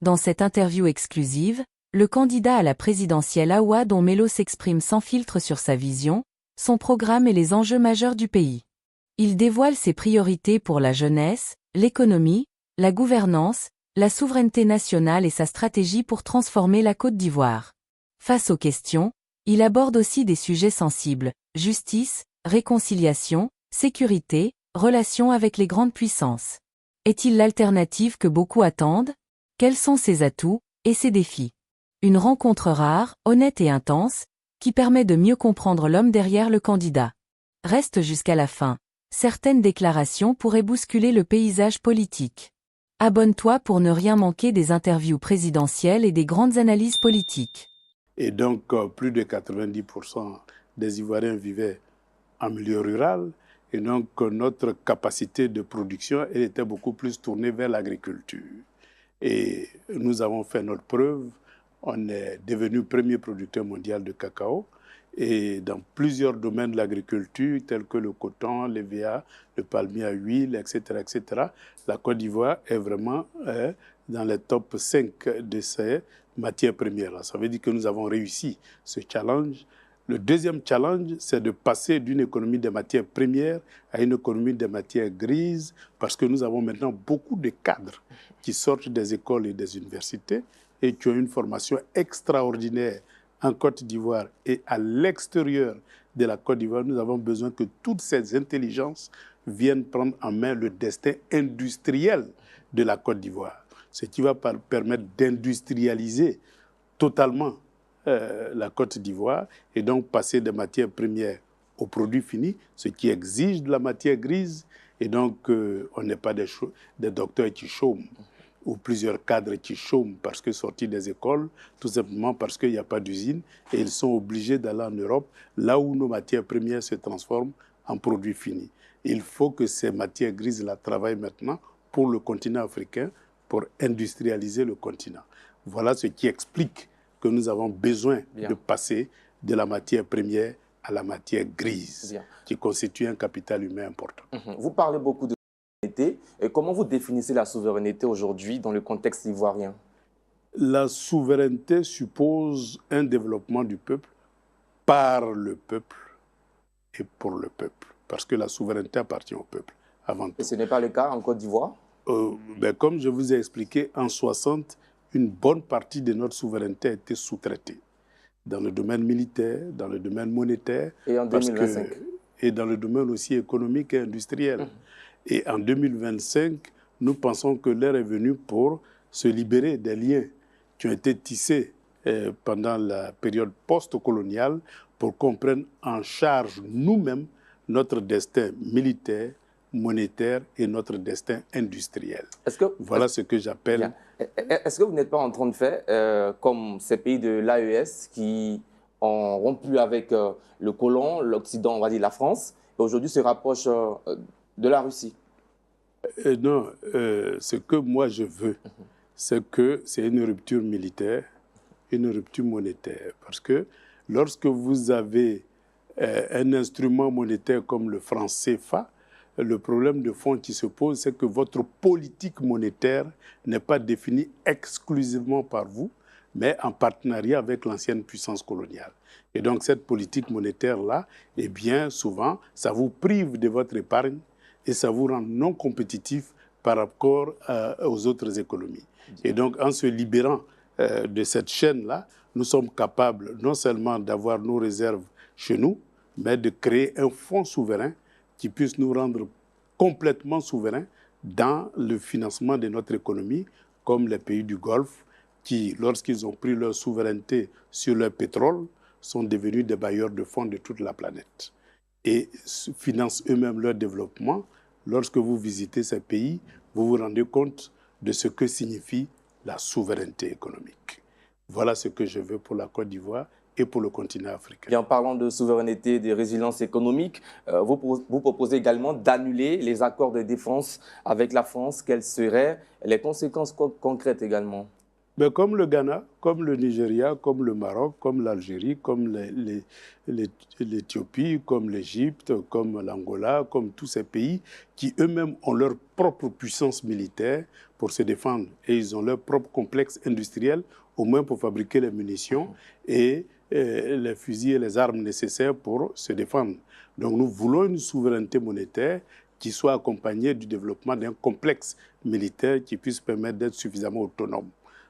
Dans cette interview exclusive, le candidat à la présidentielle Awa Melo s'exprime sans filtre sur sa vision, son programme et les enjeux majeurs du pays. Il dévoile ses priorités pour la jeunesse, l'économie, la gouvernance, la souveraineté nationale et sa stratégie pour transformer la Côte d'Ivoire. Face aux questions, il aborde aussi des sujets sensibles, justice, réconciliation, sécurité, relations avec les grandes puissances. Est-il l'alternative que beaucoup attendent? Quels sont ses atouts et ses défis? Une rencontre rare, honnête et intense, qui permet de mieux comprendre l'homme derrière le candidat. Reste jusqu'à la fin. Certaines déclarations pourraient bousculer le paysage politique. Abonne-toi pour ne rien manquer des interviews présidentielles et des grandes analyses politiques. Et donc, plus de 90% des Ivoiriens vivaient en milieu rural. Et donc, notre capacité de production, elle était beaucoup plus tournée vers l'agriculture. Et nous avons fait notre preuve. On est devenu premier producteur mondial de cacao. Et dans plusieurs domaines de l'agriculture, tels que le coton, l'EVA, le palmier à huile, etc., la Côte d'Ivoire est vraiment dans les top 5 de ces matières premières. Ça veut dire que nous avons réussi ce challenge. Le deuxième challenge, c'est de passer d'une économie des matières premières à une économie des matières grises, parce que nous avons maintenant beaucoup de cadres qui sortent des écoles et des universités et qui ont une formation extraordinaire en Côte d'Ivoire et à l'extérieur de la Côte d'Ivoire. Nous avons besoin que toutes ces intelligences viennent prendre en main le destin industriel de la Côte d'Ivoire, ce qui va permettre d'industrialiser totalement la Côte d'Ivoire et donc passer des matières premières aux produits finis, ce qui exige de la matière grise. Et donc, on n'est pas des docteurs qui chôment ou plusieurs cadres qui chôment parce que sortis des écoles, tout simplement parce qu'il n'y a pas d'usine et ils sont obligés d'aller en Europe, là où nos matières premières se transforment en produits finis. Il faut que ces matières grises-là travaillent maintenant pour le continent africain, pour industrialiser le continent. Voilà ce qui explique que nous avons besoin de passer de la matière première à la matière grise, qui constitue un capital humain important. Vous parlez beaucoup de souveraineté. Et comment vous définissez la souveraineté aujourd'hui dans le contexte ivoirien? La souveraineté suppose un développement du peuple par le peuple et pour le peuple, parce que la souveraineté appartient au peuple avant tout. Et ce n'est pas le cas en Côte d'Ivoire? Comme je vous ai expliqué, en 60, une bonne partie de notre souveraineté a été sous-traitée dans le domaine militaire, dans le domaine monétaire. Et en 2025 et dans le domaine aussi économique et industriel. Et en 2025, nous pensons que l'heure est venue pour se libérer des liens qui ont été tissés pendant la période post-coloniale pour qu'on prenne en charge nous-mêmes notre destin militaire, monétaire et notre destin industriel. Voilà ce que j'appelle... Est-ce que vous n'êtes pas en train de faire comme ces pays de l'AES qui ont rompu avec le colon, l'Occident, on va dire la France, et aujourd'hui se rapprochent de la Russie? Non, ce que moi je veux, c'est une rupture militaire, une rupture monétaire. Parce que lorsque vous avez un instrument monétaire comme le franc CFA, le problème de fond qui se pose, c'est que votre politique monétaire n'est pas définie exclusivement par vous, mais en partenariat avec l'ancienne puissance coloniale. Et donc cette politique monétaire-là, eh bien souvent, ça vous prive de votre épargne et ça vous rend non compétitif par rapport aux autres économies. Et donc en se libérant de cette chaîne-là, nous sommes capables non seulement d'avoir nos réserves chez nous, mais de créer un fonds souverain qui puisse nous rendre complètement souverains dans le financement de notre économie, comme les pays du Golfe, qui, lorsqu'ils ont pris leur souveraineté sur leur pétrole, sont devenus des bailleurs de fonds de toute la planète et financent eux-mêmes leur développement. Lorsque vous visitez ces pays, vous vous rendez compte de ce que signifie la souveraineté économique. Voilà ce que je veux pour la Côte d'Ivoire et pour le continent africain. Et en parlant de souveraineté et de résilience économique, vous proposez également d'annuler les accords de défense avec la France. Quelles seraient les conséquences concrètes également? Mais comme le Ghana, comme le Nigeria, comme le Maroc, comme l'Algérie, comme l'Éthiopie, comme l'Égypte, comme l'Angola, comme tous ces pays qui eux-mêmes ont leur propre puissance militaire pour se défendre. Et ils ont leur propre complexe industriel, au moins pour fabriquer les munitions et les fusils et les armes nécessaires pour se défendre. Donc nous voulons une souveraineté monétaire qui soit accompagnée du développement d'un complexe militaire qui puisse permettre d'être suffisamment autonome.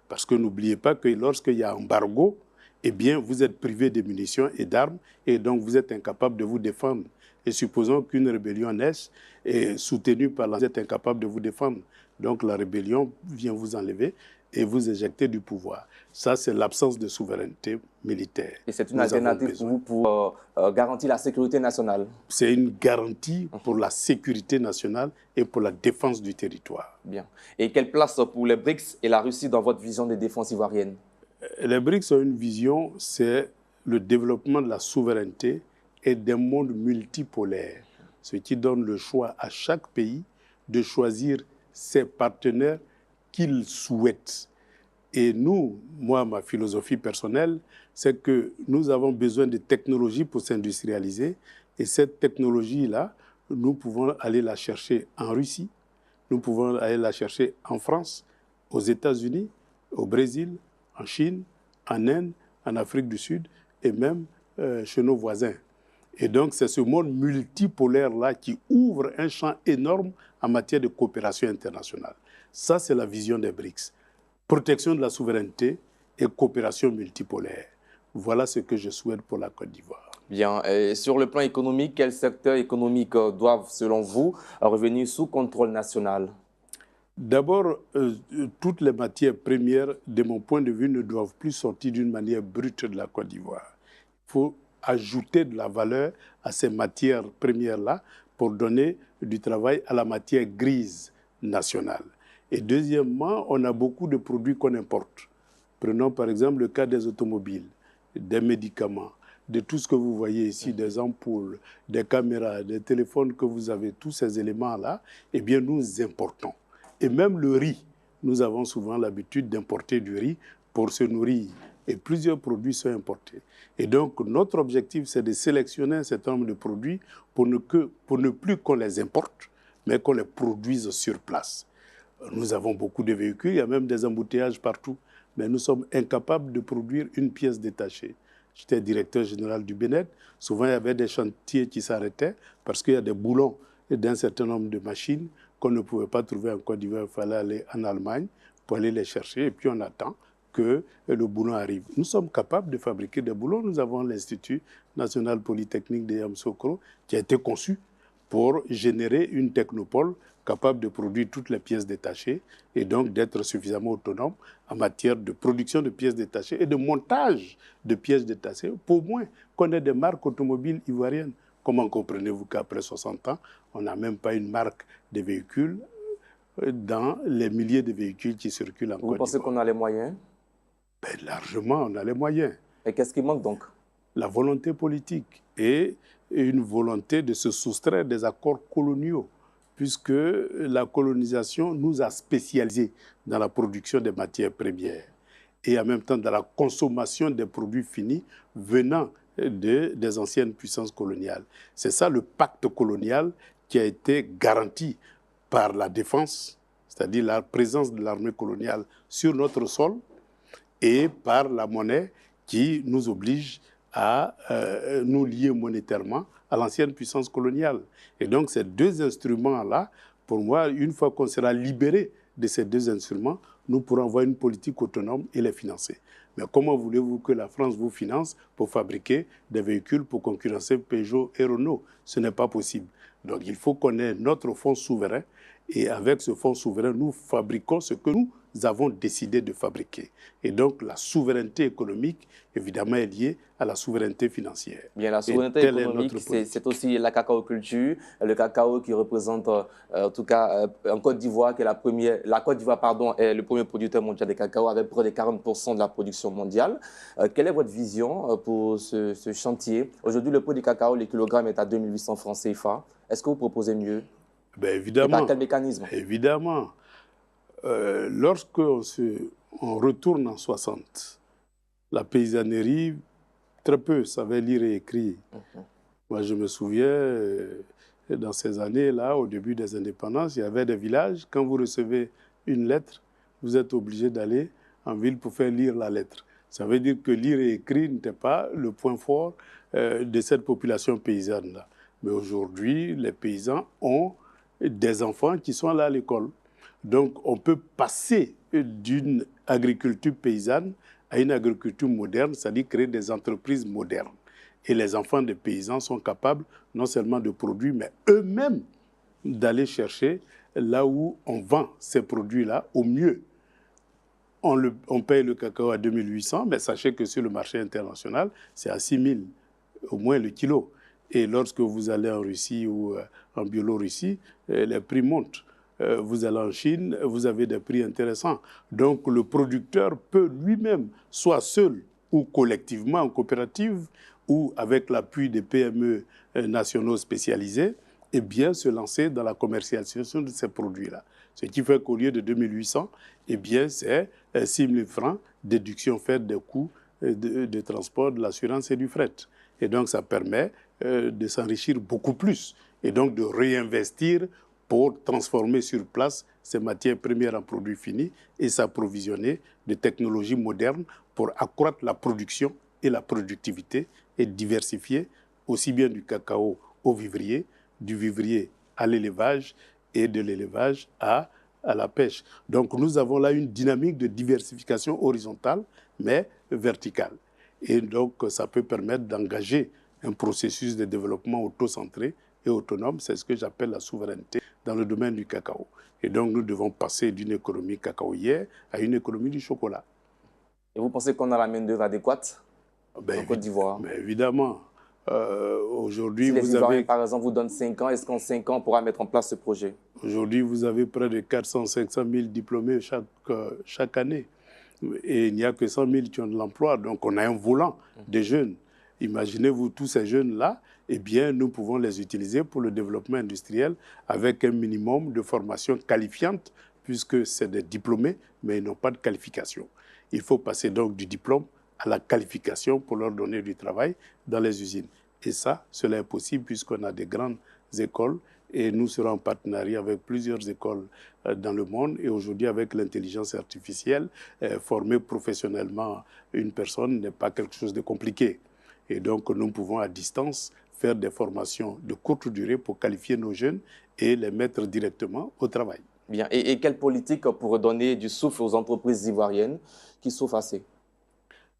Parce que n'oubliez pas que lorsqu'il y a embargo, eh bien, vous êtes privé de munitions et d'armes, et donc vous êtes incapable de vous défendre. Et supposons qu'une rébellion naisse, et soutenue par vous êtes incapable de vous défendre. Donc la rébellion vient vous enlever et vous éjecter du pouvoir. Ça, c'est l'absence de souveraineté militaire. Et c'est une alternative pour vous pour garantir la sécurité nationale? C'est une garantie pour la sécurité nationale et pour la défense du territoire. Bien. Et quelle place pour les BRICS et la Russie dans votre vision des défenses ivoiriennes? Les BRICS ont une vision, c'est le développement de la souveraineté et d'un monde multipolaire, ce qui donne le choix à chaque pays de choisir ses partenaires qu'il souhaite. Et nous, moi, ma philosophie personnelle, c'est que nous avons besoin de technologies pour s'industrialiser. Et cette technologie-là, nous pouvons aller la chercher en Russie, nous pouvons aller la chercher en France, aux États-Unis, au Brésil, en Chine, en Inde, en Afrique du Sud et même chez nos voisins. Et donc, c'est ce monde multipolaire-là qui ouvre un champ énorme en matière de coopération internationale. Ça, c'est la vision des BRICS. Protection de la souveraineté et coopération multipolaire. Voilà ce que je souhaite pour la Côte d'Ivoire. Bien. Et sur le plan économique, quels secteurs économiques doivent, selon vous, revenir sous contrôle national? D'abord, toutes les matières premières, de mon point de vue, ne doivent plus sortir d'une manière brute de la Côte d'Ivoire. Il faut ajouter de la valeur à ces matières premières-là pour donner du travail à la matière grise nationale. Et deuxièmement, on a beaucoup de produits qu'on importe. Prenons par exemple le cas des automobiles, des médicaments, de tout ce que vous voyez ici, des ampoules, des caméras, des téléphones que vous avez, tous ces éléments-là, eh bien nous importons. Et même le riz, nous avons souvent l'habitude d'importer du riz pour se nourrir. Et plusieurs produits sont importés. Et donc notre objectif, c'est de sélectionner un certain nombre de produits pour ne plus qu'on les importe, mais qu'on les produise sur place. Nous avons beaucoup de véhicules, il y a même des embouteillages partout, mais nous sommes incapables de produire une pièce détachée. J'étais directeur général du Bénin, souvent il y avait des chantiers qui s'arrêtaient parce qu'il y a des boulons d'un certain nombre de machines qu'on ne pouvait pas trouver en Côte d'Ivoire, il fallait aller en Allemagne pour aller les chercher et puis on attend que le boulon arrive. Nous sommes capables de fabriquer des boulons, nous avons l'Institut national polytechnique de Yamoussoukro qui a été conçu pour générer une technopole capable de produire toutes les pièces détachées et donc d'être suffisamment autonome en matière de production de pièces détachées et de montage de pièces détachées, pour moins qu'on ait des marques automobiles ivoiriennes. Comment comprenez-vous qu'après 60 ans, on n'a même pas une marque de véhicules dans les milliers de véhicules qui circulent en Côte d'Ivoire? Vous pensez qu'on a les moyens? Ben, largement, on a les moyens. Et qu'est-ce qui manque donc? La volonté politique et une volonté de se soustraire des accords coloniaux, puisque la colonisation nous a spécialisés dans la production des matières premières et en même temps dans la consommation des produits finis venant des anciennes puissances coloniales. C'est ça le pacte colonial qui a été garanti par la défense, c'est-à-dire la présence de l'armée coloniale sur notre sol, et par la monnaie qui nous oblige à nous lier monétairement à l'ancienne puissance coloniale. Et donc ces deux instruments-là, pour moi, une fois qu'on sera libéré de ces deux instruments, nous pourrons avoir une politique autonome et les financer. Mais comment voulez-vous que la France vous finance pour fabriquer des véhicules pour concurrencer Peugeot et Renault? Ce n'est pas possible. Donc il faut qu'on ait notre fonds souverain et avec ce fonds souverain, nous fabriquons ce que nous avons décidé de fabriquer. Et donc la souveraineté économique, évidemment, est liée à la souveraineté financière. Bien, la souveraineté économique, c'est aussi la cacaoculture, le cacao qui représente, en tout cas, en Côte d'Ivoire, qui est la Côte d'Ivoire, pardon, est le premier producteur mondial de cacao avec près de 40% de la production mondiale. Quelle est votre vision pour ce chantier? Aujourd'hui, le prix du cacao, le kilogramme est à 2800 francs CFA. Est-ce que vous proposez mieux? Ben évidemment. Et par quel mécanisme? Évidemment. Lorsqu'on on retourne en 60. La paysannerie, très peu savait lire et écrire. Moi, je me souviens, dans ces années-là, au début des indépendances, il y avait des villages. Quand vous recevez une lettre, vous êtes obligé d'aller en ville pour faire lire la lettre. Ça veut dire que lire et écrire n'était pas le point fort de cette population paysanne-là. Mais aujourd'hui, les paysans ont des enfants qui sont là à l'école. Donc, on peut passer d'une agriculture paysanne à une agriculture moderne, c'est-à-dire créer des entreprises modernes. Et les enfants des paysans sont capables non seulement de produire, mais eux-mêmes d'aller chercher là où on vend ces produits-là au mieux. On paye le cacao à 2800, mais sachez que sur le marché international, c'est à 6000 au moins le kilo. Et lorsque vous allez en Russie ou en Biélorussie, les prix montent. Vous allez en Chine, vous avez des prix intéressants. Donc le producteur peut lui-même, soit seul ou collectivement en coopérative, ou avec l'appui des PME nationaux spécialisés, eh bien, se lancer dans la commercialisation de ces produits-là. Ce qui fait qu'au lieu de 2800, eh bien, c'est 6 000 francs, déduction faite des coûts de transport, de l'assurance et du fret. Et donc, ça permet de s'enrichir beaucoup plus et donc de réinvestir pour transformer sur place ces matières premières en produits finis et s'approvisionner de technologies modernes pour accroître la production et la productivité et diversifier aussi bien du cacao au vivrier, du vivrier à l'élevage et de l'élevage à la pêche. Donc nous avons là une dynamique de diversification horizontale mais verticale. Et donc ça peut permettre d'engager un processus de développement autocentré et autonome, c'est ce que j'appelle la souveraineté dans le domaine du cacao. Et donc nous devons passer d'une économie cacaoyère à une économie du chocolat. Et vous pensez qu'on a la main-d'œuvre adéquate en Côte d'Ivoire? Évidemment. Aujourd'hui, si les Ivoiriens, par exemple, vous donnent 5 ans, est-ce qu'en 5 ans, on pourra mettre en place ce projet? Aujourd'hui, vous avez près de 400-500 000 diplômés chaque année. Et il n'y a que 100 000 qui ont de l'emploi. Donc, on a un volant des jeunes. Imaginez-vous tous ces jeunes-là, eh bien, nous pouvons les utiliser pour le développement industriel avec un minimum de formation qualifiante, puisque c'est des diplômés, mais ils n'ont pas de qualification. Il faut passer donc du diplôme à la qualification pour leur donner du travail dans les usines. Et ça, cela est possible puisqu'on a des grandes écoles et nous serons en partenariat avec plusieurs écoles dans le monde. Et aujourd'hui, avec l'intelligence artificielle, former professionnellement une personne n'est pas quelque chose de compliqué. Et donc, nous pouvons à distance faire des formations de courte durée pour qualifier nos jeunes et les mettre directement au travail. Bien. Et quelle politique pour donner du souffle aux entreprises ivoiriennes qui souffrent assez?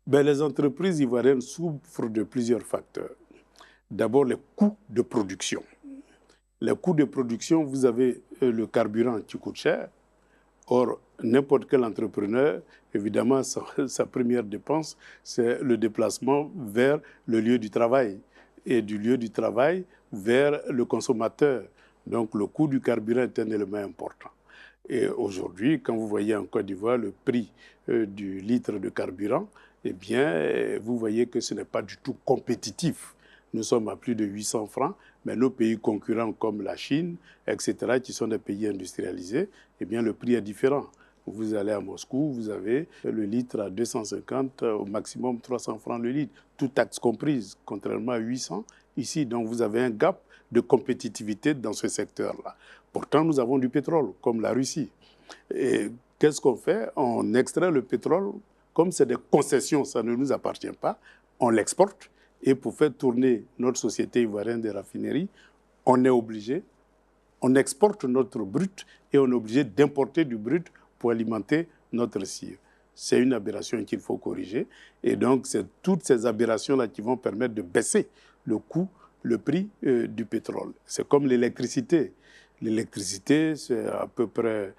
Les entreprises ivoiriennes souffrent de plusieurs facteurs. D'abord, les coûts de production. Les coûts de production, vous avez le carburant qui coûte cher. Or, n'importe quel entrepreneur, évidemment, sa première dépense, c'est le déplacement vers le lieu du travail et du lieu du travail vers le consommateur. Donc, le coût du carburant est un élément important. Et aujourd'hui, quand vous voyez en Côte d'Ivoire le prix du litre de carburant, eh bien, vous voyez que ce n'est pas du tout compétitif. Nous sommes à plus de 800 francs, mais nos pays concurrents comme la Chine, etc., qui sont des pays industrialisés, eh bien, le prix est différent. Vous allez à Moscou, vous avez le litre à 250, au maximum 300 francs le litre, toute taxe comprise, contrairement à 800 ici. Donc, vous avez un gap de compétitivité dans ce secteur-là. Pourtant, nous avons du pétrole, comme la Russie. Et qu'est-ce qu'on fait? On extrait le pétrole. Comme c'est des concessions, ça ne nous appartient pas, on l'exporte. Et pour faire tourner notre société ivoirienne des raffineries, on est obligé, on exporte notre brut et on est obligé d'importer du brut pour alimenter notre cire. C'est une aberration qu'il faut corriger. Et donc, c'est toutes ces aberrations-là qui vont permettre de baisser le coût, le prix du pétrole. C'est comme l'électricité. L'électricité, c'est à peu près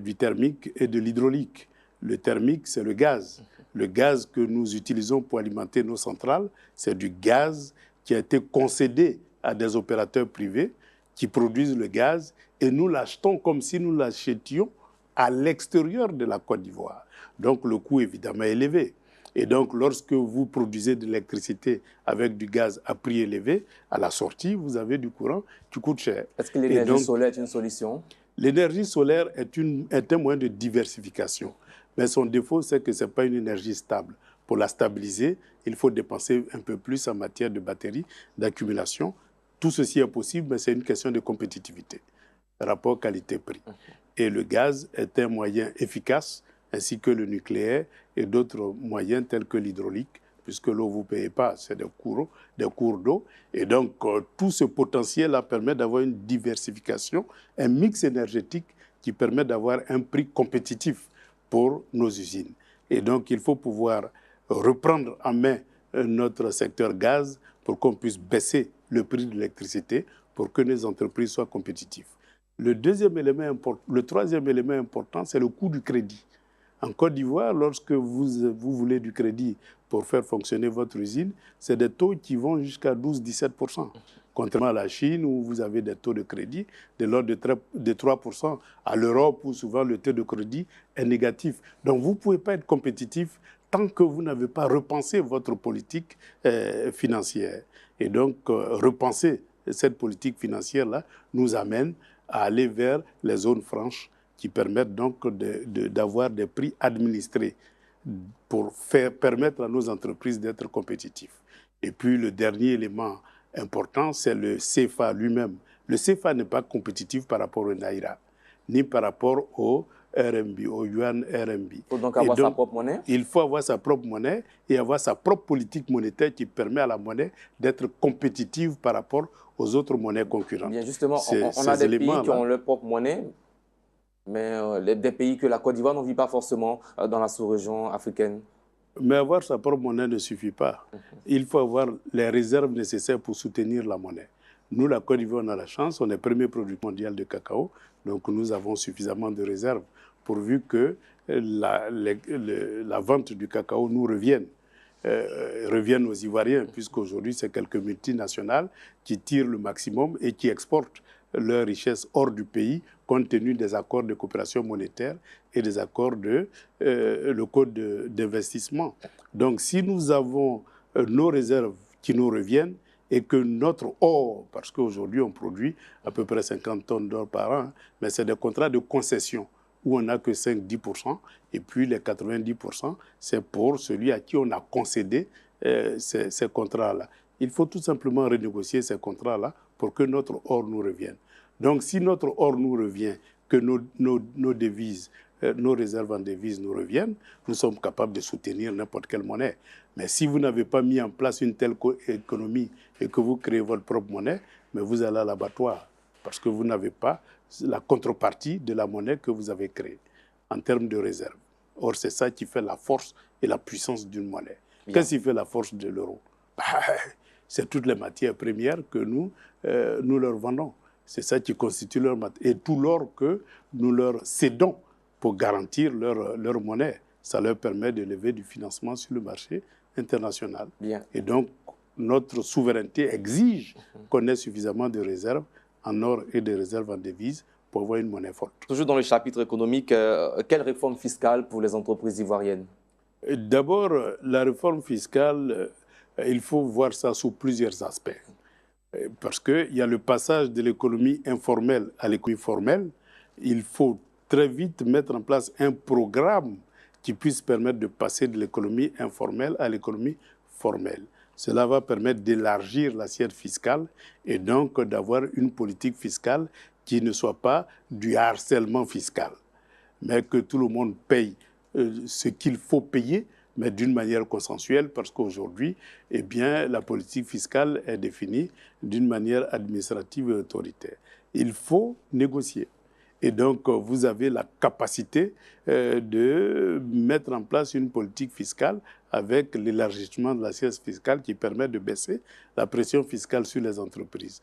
du thermique et de l'hydraulique. Le thermique, c'est le gaz. Le gaz que nous utilisons pour alimenter nos centrales, c'est du gaz qui a été concédé à des opérateurs privés qui produisent le gaz et nous l'achetons comme si nous l'achètions à l'extérieur de la Côte d'Ivoire. Donc le coût évidemment est élevé. Et donc lorsque vous produisez de l'électricité avec du gaz à prix élevé, à la sortie, vous avez du courant qui coûte cher. Est-ce que l'énergie solaire est une solution? L'énergie solaire est un moyen de diversification. Mais son défaut, c'est que ce n'est pas une énergie stable. Pour la stabiliser, il faut dépenser un peu plus en matière de batterie, d'accumulation. Tout ceci est possible, mais c'est une question de compétitivité, rapport qualité-prix. Et le gaz est un moyen efficace, ainsi que le nucléaire et d'autres moyens tels que l'hydraulique, puisque l'eau, vous ne payez pas, c'est des cours d'eau. Et donc, tout ce potentiel-là permet d'avoir une diversification, un mix énergétique qui permet d'avoir un prix compétitif pour nos usines. Et donc, il faut pouvoir reprendre en main notre secteur gaz pour qu'on puisse baisser le prix de l'électricité pour que nos entreprises soient compétitives. Le troisième élément important, c'est le coût du crédit. En Côte d'Ivoire, lorsque vous voulez du crédit pour faire fonctionner votre usine, c'est des taux qui vont jusqu'à 12-17%. Contrairement à la Chine, où vous avez des taux de crédit de l'ordre de 3%, à l'Europe, où souvent le taux de crédit est négatif. Donc, vous ne pouvez pas être compétitif tant que vous n'avez pas repensé votre politique financière. Et donc, repenser cette politique financière-là nous amène à aller vers les zones franches qui permettent donc d'avoir des prix administrés pour permettre à nos entreprises d'être compétitives. Et puis le dernier élément important, c'est le CFA lui-même. Le CFA n'est pas compétitif par rapport au Naira, ni par rapport au RMB, au yuan RMB. Il faut donc avoir sa propre monnaie. Il faut avoir sa propre monnaie et avoir sa propre politique monétaire qui permet à la monnaie d'être compétitive par rapport aux autres monnaies concurrentes. Bien justement, on a des pays qui ont leur propre monnaie, mais des pays que la Côte d'Ivoire ne vit pas forcément dans la sous-région africaine. Mais avoir sa propre monnaie ne suffit pas. Il faut avoir les réserves nécessaires pour soutenir la monnaie. Nous, la Côte d'Ivoire, on a la chance, on est le premier producteur mondial de cacao, donc nous avons suffisamment de réserves pourvu que la vente du cacao nous revienne aux Ivoiriens, puisqu'aujourd'hui, c'est quelques multinationales qui tirent le maximum et qui exportent leurs richesses hors du pays, compte tenu des accords de coopération monétaire et des accords le code d'investissement. Donc, si nous avons nos réserves qui nous reviennent et que notre or, parce qu'aujourd'hui, on produit à peu près 50 tonnes d'or par an, mais c'est des contrats de concession où on n'a que 5-10%, et puis les 90%, c'est pour celui à qui on a concédé ces contrats-là. Il faut tout simplement renégocier ces contrats-là pour que notre or nous revienne. Donc, si notre or nous revient, que nos devises, nos réserves en devises nous reviennent, nous sommes capables de soutenir n'importe quelle monnaie. Mais si vous n'avez pas mis en place une telle économie et que vous créez votre propre monnaie, mais vous allez à l'abattoir parce que vous n'avez pas la contrepartie de la monnaie que vous avez créée en termes de réserve. Or, c'est ça qui fait la force et la puissance d'une monnaie. Qu'est-ce qui fait la force de l'euro? C'est toutes les matières premières que nous leur vendons. C'est ça qui constitue leur matière. Et tout l'or que nous leur cédons pour garantir leur monnaie, ça leur permet de lever du financement sur le marché international. Bien. Et donc, notre souveraineté exige qu'on ait suffisamment de réserves en or et de réserves en devises pour avoir une monnaie forte. Toujours dans le chapitre économique, quelle réforme fiscale pour les entreprises ivoiriennes? D'abord, la réforme fiscale, il faut voir ça sous plusieurs aspects. Parce qu'il y a le passage de l'économie informelle à l'économie formelle. Il faut très vite mettre en place un programme qui puisse permettre de passer de l'économie informelle à l'économie formelle. Cela va permettre d'élargir l'assiette fiscale et donc d'avoir une politique fiscale qui ne soit pas du harcèlement fiscal, mais que tout le monde paye ce qu'il faut payer, mais d'une manière consensuelle, parce qu'aujourd'hui, eh bien, la politique fiscale est définie d'une manière administrative et autoritaire. Il faut négocier. Et donc, vous avez la capacité de mettre en place une politique fiscale avec l'élargissement de l'assiette fiscale qui permet de baisser la pression fiscale sur les entreprises.